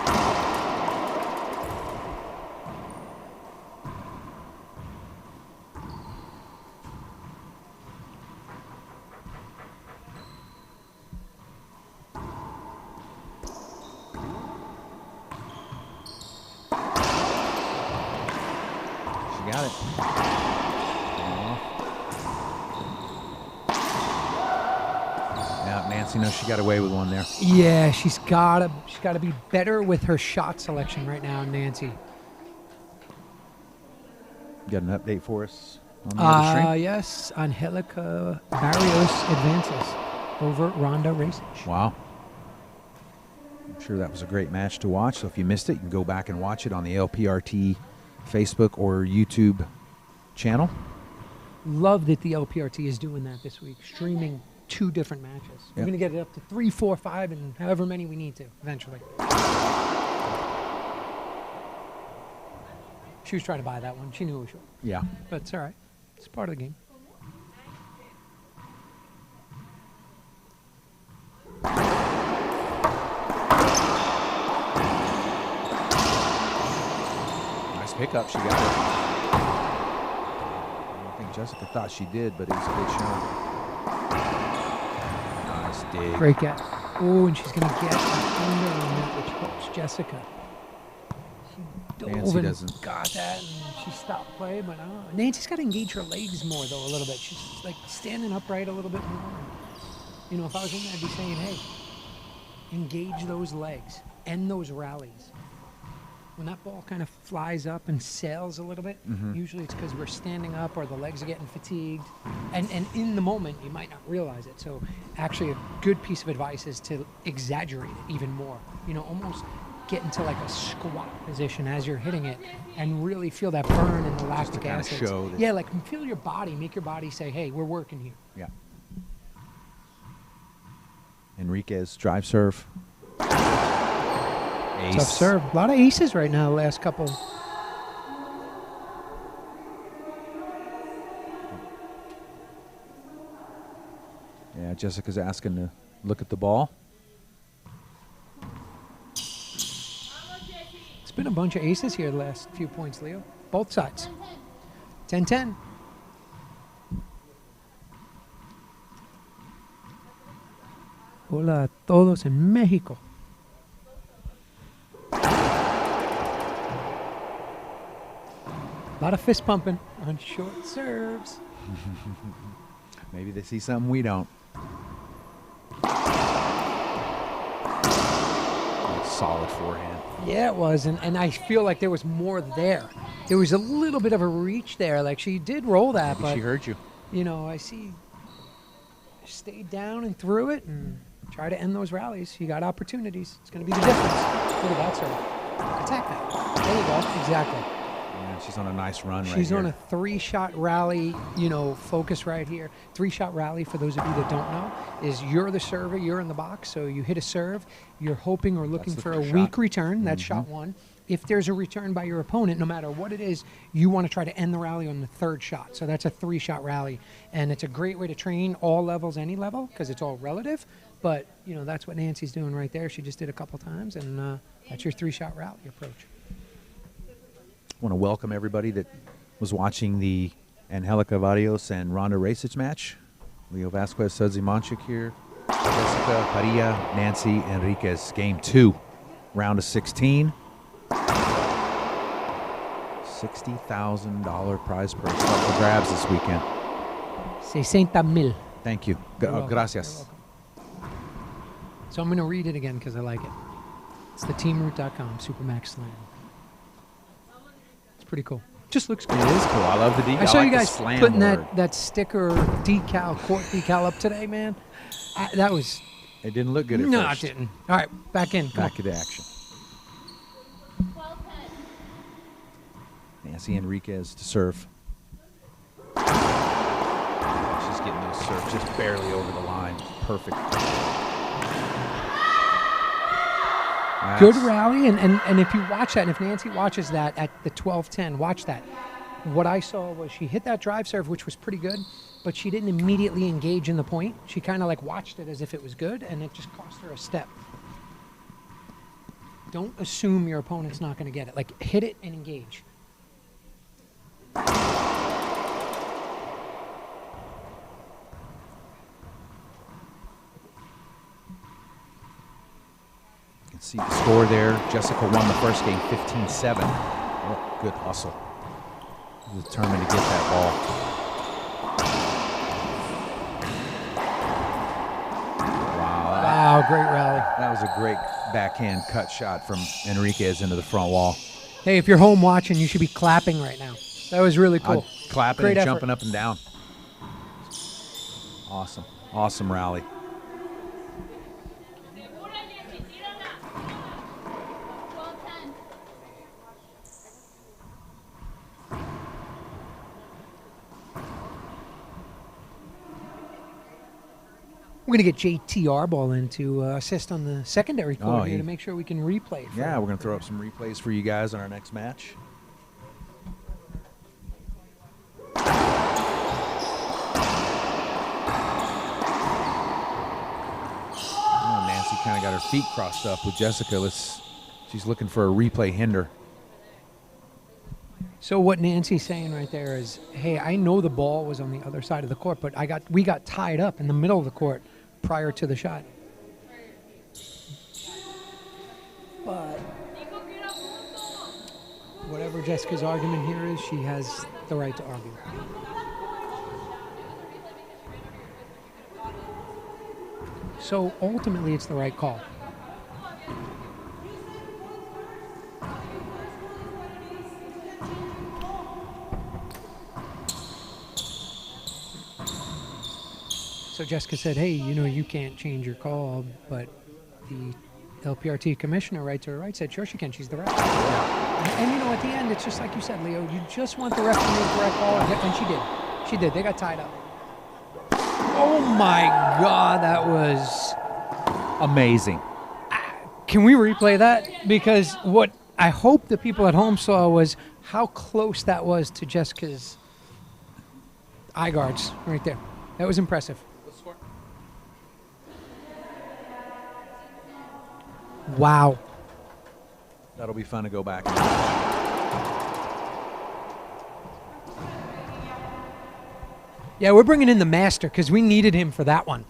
She got it. Yeah, Nancy knows she got away with one there. Yeah, she's gotta be better with her shot selection right now, Nancy. Got an update for us on the other stream? Yes, Angelica Barrios advances over Ronda Racich. Wow. I'm sure that was a great match to watch. So if you missed it, you can go back and watch it on the LPRT Facebook or YouTube channel. Love that the LPRT is doing that this week, streaming 2 different matches. We're Yep. going to get it up to 3, 4, 5, and however many we need to eventually. She was trying to buy that one. She knew it was short. Yeah. But it's all right. It's part of the game. Nice pickup. She got it. I don't think Jessica thought she did, but it was a good shot. Nice dig. Great get. Oh, and she's going to get an under on that, which helps Jessica. She dove Nancy and doesn't. got that, and she stopped play. But Nancy's got to engage her legs more, though, a little bit. She's like standing upright a little bit more. You know, if I was in there, I'd be saying, hey, engage those legs, end those rallies. When that ball kind of flies up and sails a little bit, usually it's because we're standing up or the legs are getting fatigued. And in the moment, you might not realize it. So actually a good piece of advice is to exaggerate it even more. You know, almost get into like a squat position as you're hitting it and really feel that burn in the lactic kinda acid. show that- Yeah, like feel your body, make your body say, hey, we're working here. Yeah. Enriquez drive serve. Ace. Tough serve. A lot of aces right now, last couple. Yeah, Jessica's asking to look at the ball. It's been a bunch of aces here the last few points, Leo. Both sides. 10-10. Hola a todos en México. A lot of fist pumping on short serves. Maybe they see something we don't. Solid forehand. Yeah, it was, and I feel like there was more there. There was a little bit of a reach there. Like she did roll that, but She heard you. you know, I see stayed down and threw it and try to end those rallies. You got opportunities. It's going to be the difference. Look at that serve. Attack that. There you go. Exactly. Yeah, she's on a nice run right She's here. on a 3-shot rally, you know, focus right here. 3-shot rally, for those of you that don't know, is you're the server, you're in the box, so you hit a serve, you're hoping or looking the for a first weak shot. return. That's shot 1. if there's a return by your opponent, no matter what it is, you want to try to end the rally on the third shot. So that's a 3-shot rally. And it's a great way to train all levels, any level, because it's all relative. But, you know, that's what Nancy's doing right there. She just did a couple times, and that's your 3-shot rally approach. I want to welcome everybody that was watching the Angelica Barrios and Ronda Racich match. Leo Vasquez, Sudsy Monchik here. Jessica, Parrilla, Nancy, Enriquez. Game 2, round of 16. $60,000 prize purse up for grabs this weekend. 60,000. Thank you. welcome. Gracias. So I'm going to read it again because I like it. It's the TeamRoot.com Supermax Slam. It's pretty cool. Just looks cool. It is cool. I love the decal. I saw like you the guys slam putting word. that sticker decal, court decal up today, man. That was... It didn't look good at No, first. it didn't. All right, back in. Come Back into action. 12-10. Nancy Enriquez to serve. She's getting those serves just barely over the line. Perfect. Good That's- rally, and if you watch that, and if Nancy watches that at the 12-10, watch that. What I saw was she hit that drive serve, which was pretty good, but she didn't immediately engage in the point. She kind of like watched it as if it was good, and it just cost her a step. Don't assume your opponent's not going to get it. Like, hit it and engage. You can see the score there. Jessica won the first game 15-7. Oh, good hustle. Determined to get that ball. Wow, great rally. That was a great backhand cut shot from Enriquez into the front wall. Hey, if you're home watching, you should be clapping right now. That was really cool. Clapping Great and effort. jumping up and down. Awesome. Awesome rally. Segura, Jessy, tírala. 12-10. We're going to get JTR ball in to assist on the secondary court here he- to make sure we can replay it. for Yeah, you. we're going to throw up some replays for you guys on our next match. Oh, Nancy kind of got her feet crossed up with Jessica. She's looking for a replay hinder. So what Nancy's saying right there is, hey, I know the ball was on the other side of the court, but we got tied up in the middle of the court prior to the shot. But whatever Jessica's argument here is, she has the right to argue. So ultimately, it's the right call. So Jessica said, hey, you know, you can't change your call, but the LPRT commissioner, right to her right, said, sure she can, she's the ref. And you know, at the end, it's just like you said, Leo, you just want the ref to make the right call, and she did. She did. They got tied up. Oh my God, that was... Amazing. Can we replay that? Because what I hope the people at home saw was how close that was to Jessica's eye guards right there. That was impressive. Wow. That'll be fun to go back. Yeah, we're bringing in the master because we needed him for that one.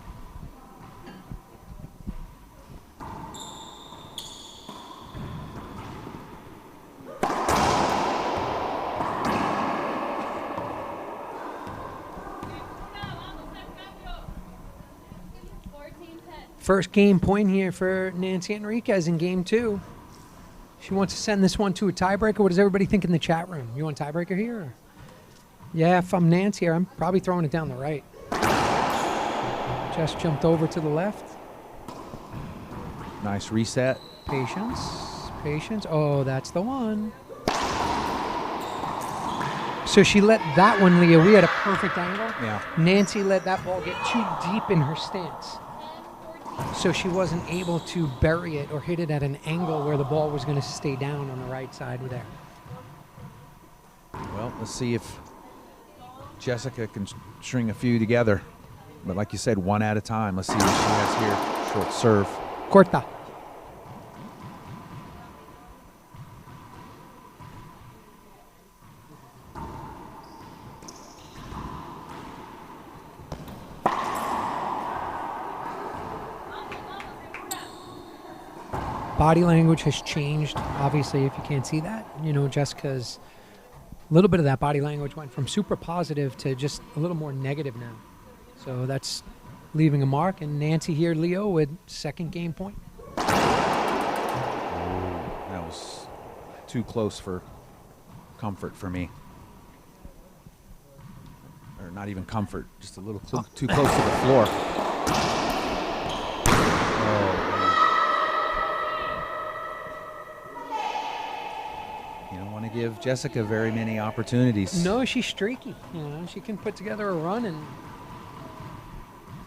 First game point here for Nancy Enriquez in game 2. She wants to send this one to a tiebreaker. What does everybody think in the chat room? You want a tiebreaker here? Or? Yeah, if I'm Nancy here, I'm probably throwing it down the right. Just jumped over to the left. Nice reset. Patience. Patience. Oh, that's the one. So she let that one, Leah. We had a perfect angle. Yeah. Nancy let that ball get too deep in her stance. so she wasn't able to bury it or hit it at an angle where the ball was going to stay down on the right side there. Well, let's see if Jessica can string a few together. But like you said, one at a time. Let's see what she has here. Short serve. Corta. Body language has changed, obviously, if you can't see that. You know, Jessica's, a little bit of that body language went from super positive to just a little more negative now. So that's leaving a mark. And Nancy here, Leo, with second game point. That was too close for comfort for me. Or not even comfort, just a little too close to the floor. You don't want to give Jessica very many opportunities. No, she's streaky. You know, she can put together a run, and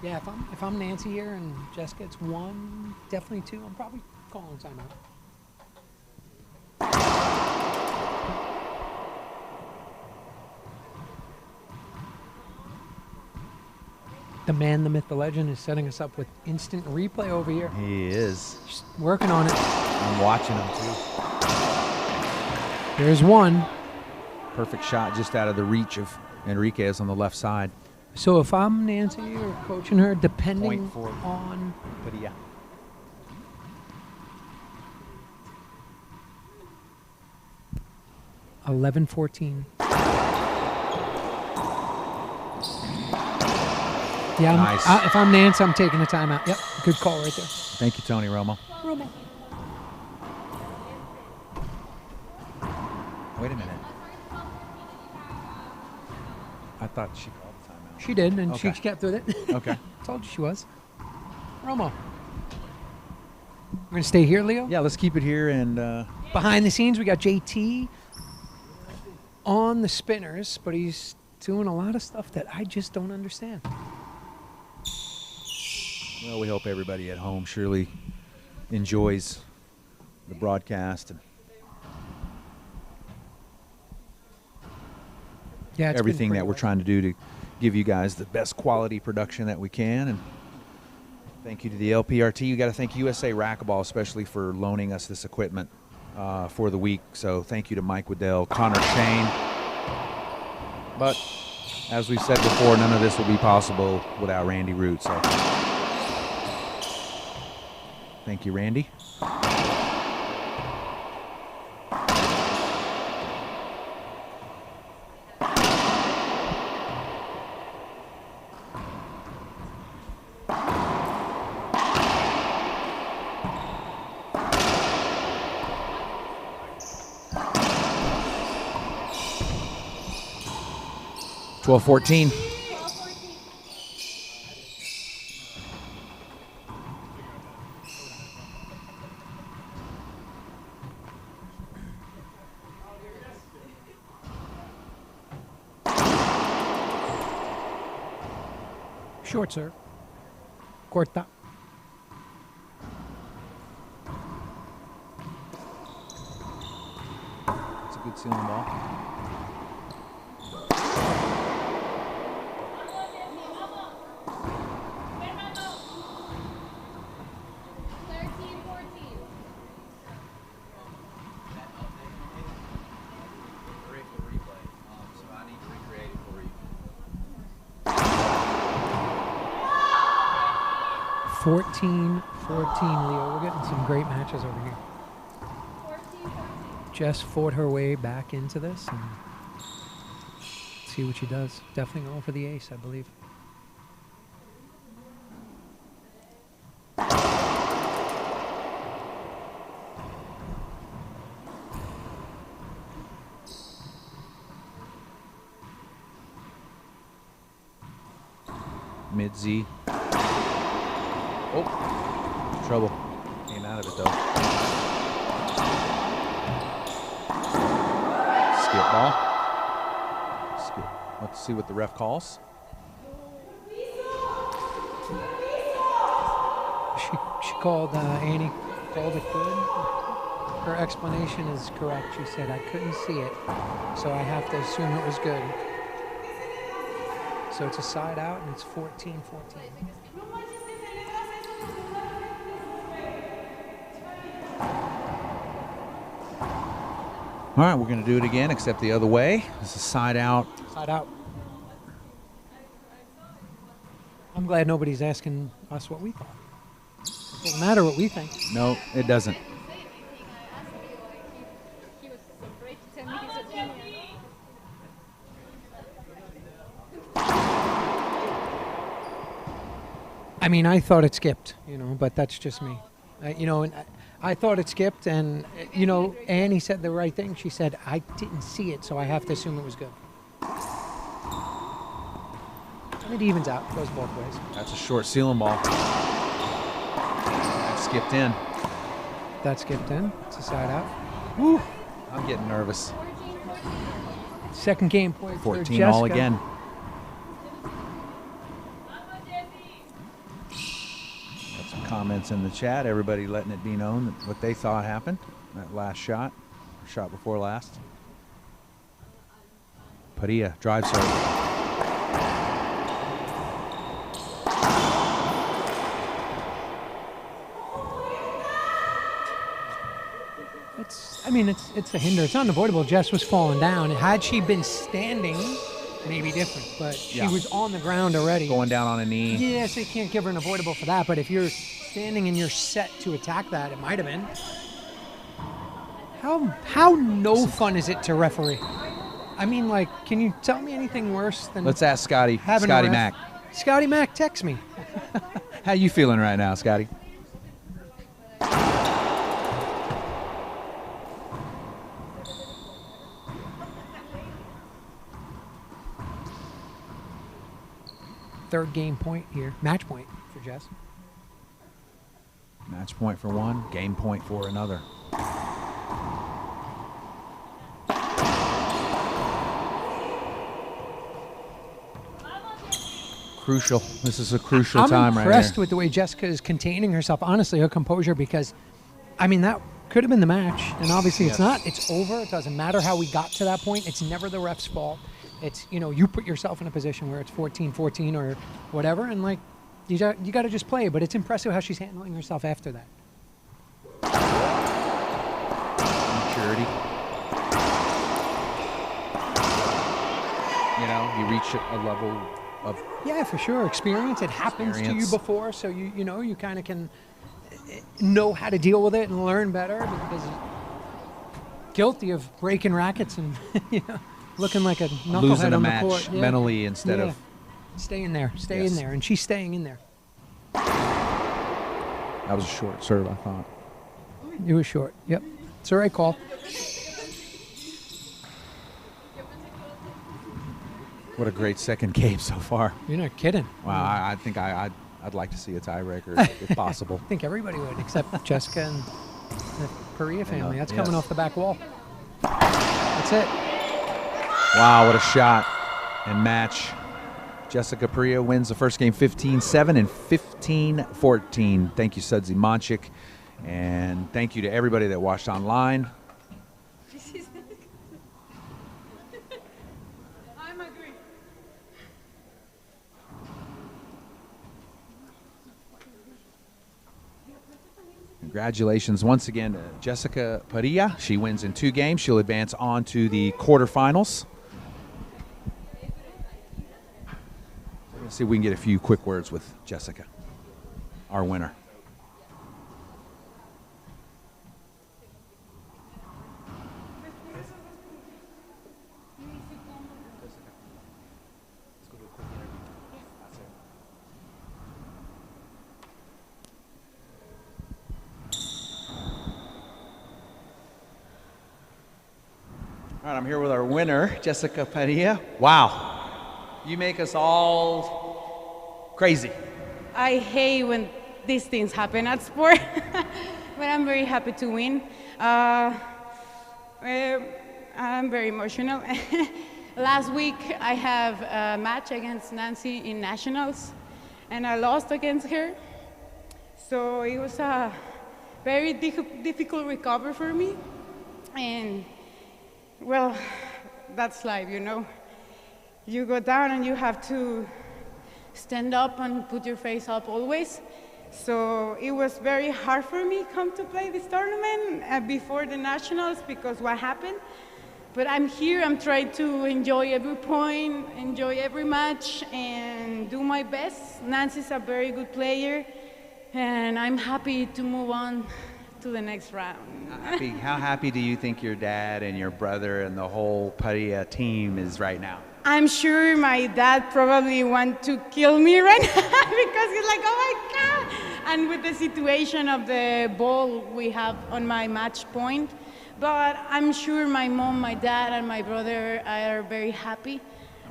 yeah, if I'm Nancy here and Jessica gets one, definitely two, I'm probably calling timeout. The man, the myth, the legend is setting us up with instant replay over here. He is. Just working on it. I'm watching him too. There's one. Perfect shot just out of the reach of Enriquez on the left side. So if I'm Nancy or coaching her, depending Point for on Parrilla. $11-14. Yeah, Nice. if I'm Nance, I'm taking a timeout. Yep, good call right there. Thank you, Tony Romo. Wait a minute. I thought she called the timeout. She did, and Okay. she kept with it. Okay. Told you she was. Romo. We're going to stay here, Leo? Yeah, let's keep it here and Behind the scenes, we got JT on the spinners, but he's doing a lot of stuff that I just don't understand. well, we hope everybody at home surely enjoys the broadcast and Yeah, it's everything been that we're pretty trying to do to give you guys the best quality production that we can. And thank you to the LPRT. You got to thank USA Racquetball especially for loaning us this equipment for the week. So thank you to Mike Waddell, Connor Shane. But as we've said before, none of this will be possible without Randy Root. So thank you, Randy. $12-14. Short serve. Corta. It's a good ceiling ball. Great for replay, so I need to recreate it for you. 14-14, Leo. We're getting some great matches over here. Jess fought her way back into this and see what she does. Definitely going for the ace, I believe. Mid Z. Oh, trouble. Came out of it though. Skip ball. Skip. Let's see what the ref calls. She called, Annie called it good. Her explanation is correct. She said, I couldn't see it, so I have to assume it was good. So it's a side out, and it's 14-14. All right, we're going to do it again, except the other way. It's a side out. Side out. I'm glad nobody's asking us what we thought. It doesn't matter what we think. No, it doesn't. I mean, I thought it skipped, but that's just me. I thought it skipped, and, Annie said the right thing. She said, I didn't see it, so I have to assume it was good. And it evens out, goes both ways. That's a short ceiling ball. That skipped in. That skipped in. It's a side out. Woo. I'm getting nervous. Second game point for 14 Jessica. all again. Got some comments in the chat. Everybody letting it be known that what they thought happened. That last shot, or shot before last. Parrilla drives her. It's a hinder. It's unavoidable. Jess was falling down. Had she been standing, maybe different. But she was on the ground already. Going down on a knee. Yeah, so you can't give her an avoidable for that. But if you're standing and you're set to attack that, it might have been. How no fun is it to referee? I mean, can you tell me anything worse than Let's ask Scotty. having Scotty a ref? Mack. Scotty Mack, text me. How you feeling right now, Scotty? Third game point here. Match point for Jess. Match point for one, game point for another. Crucial. This is a crucial time right here. I'm impressed with the way Jessica is containing herself. Honestly, her composure, because, that could have been the match. And obviously it's not. It's over. It doesn't matter how we got to that point. It's never the ref's fault. It's, you put yourself in a position where it's 14-14 or whatever, and, you got to just play. But it's impressive how she's handling herself after that. Maturity. You reach a level of... Yeah, for sure. Experience. It happens to you before, so you kind of can know how to deal with it and learn better, because guilty of breaking rackets and, looking like a knucklehead losing a on match the court. Yeah. mentally instead of... Stay in there. Stay in there. And she's staying in there. That was a short serve, I thought. It was short. Yep. It's the right call. What a great second game so far. You're not kidding. Wow, I think I'd like to see a tiebreaker if possible. I think everybody would, except Jessica and the Parrilla family. That's coming off the back wall. That's it. Wow, what a shot and match. Jessica Parrilla wins the first game 15-7 and 15-14. Thank you, Sudsy Monchik. And thank you to everybody that watched online. Congratulations once again to Jessica Parrilla. She wins in 2 games. She'll advance on to the quarterfinals. Let's see if we can get a few quick words with Jessica, our winner. All right, I'm here with our winner, Jessica Parrilla. Wow, you make us all crazy. I hate when these things happen at sport, but I'm very happy to win. I'm very emotional. Last week I have a match against Nancy in nationals, and I lost against her. So it was a very difficult recovery for me. And, well, that's life, you know. You go down and you have to stand up and put your face up always. So it was very hard for me come to play this tournament before the nationals because what happened. But I'm here, I'm trying to enjoy every point, enjoy every match, and do my best. Nancy's a very good player, and I'm happy to move on to the next round. How happy do you think your dad and your brother and the whole Parrilla team is right now? I'm sure my dad probably want to kill me right now because he's like, oh my God. And with the situation of the ball we have on my match point, but I'm sure my mom, my dad, and my brother are very happy.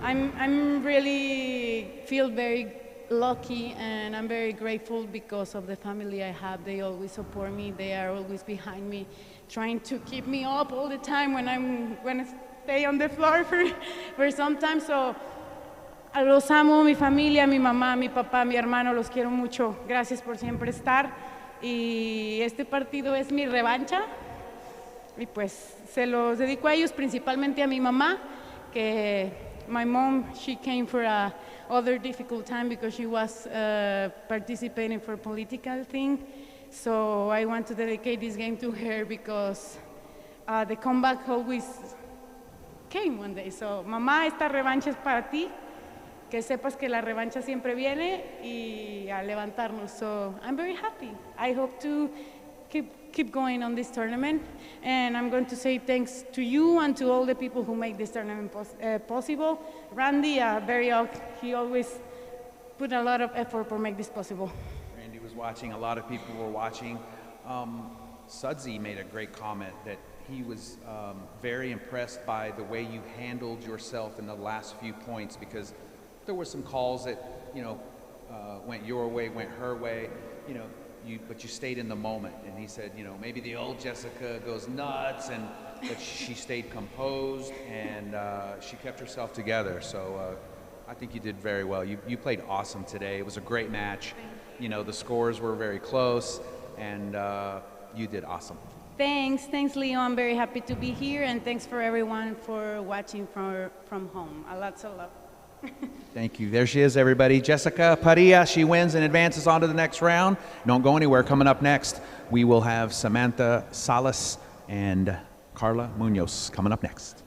I'm really feel very lucky, and I'm very grateful because of the family I have. They always support me. They are always behind me, trying to keep me up all the time when I stay on the floor for some time. So los amo, mi familia, mi mamá, mi papá, mi hermano, los quiero mucho. Gracias por siempre estar. Y este partido es mi revancha. Y pues se los dedico a ellos, principalmente a mi mamá, que my mom, she came for a other difficult time because she was participating for political thing. So I want to dedicate this game to her because the comeback always came one day. So mamá, esta revancha es para ti, que sepas que la revancha siempre viene y a levantarnos. So I'm very happy. I hope to keep going on this tournament, and I'm going to say thanks to you and to all the people who make this tournament possible. Randy, he always put a lot of effort to make this possible. Randy was watching, a lot of people were watching. Sudsy made a great comment that he was very impressed by the way you handled yourself in the last few points, because there were some calls that, you know, went your way, went her way, you know, but you stayed in the moment. And he said, you know, maybe the old Jessica goes nuts, but she stayed composed and she kept herself together. So I think you did very well. You played awesome today. It was a great match. You know, the scores were very close, and you did awesome. Thanks, Leo. I'm very happy to be here, and thanks for everyone for watching from home. Lots of love. Thank you. There she is, everybody. Jessica Parrilla, she wins and advances on to the next round. Don't go anywhere. Coming up next, we will have Samantha Salas and Carla Munoz coming up next.